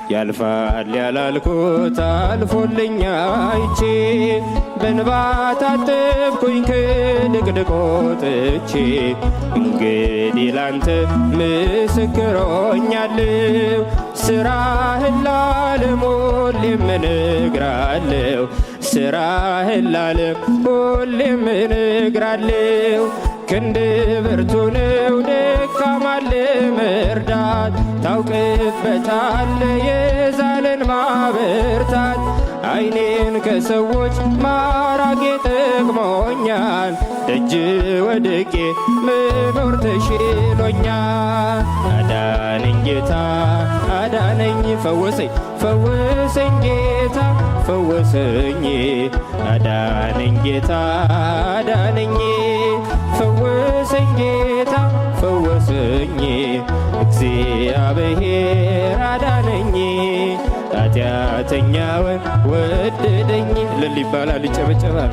ያልፋል ያላልኩት አልፎልኛ አይቼ በእንባ ታጠብኩኝ ከድቅድቅ ወጥቼ እንግዲህ ላንተ ምስክር ሆኛለሁ። ስራህን ለዓለም ሁሌም እነግራለሁ። ስራህን ለዓለም ሁሌም እነግራለሁ። ክንድ ብርቱ ነው ደካማን ለመርዳት ታውቅበታለህ የዛለን ማበርታት። ዓይኔን ከሰዎች ማራቄ ጠቅሞኛል ደጅ ወድቄ መኖር ተሽሎኛል። አዳነኝ ጌታ አዳነኝ ፈወሰኝ ፈወሰኝ ጌታ ፈወሰኝ። አዳነኝ ጌታ አዳነኝ ፈወሰኝ ጌታ ፈወሰኝ። እግዚአብሔር አዳነኝ ኃጢአተኛውን ወደደኝ። እልል ይባላል ይጨበጨባል።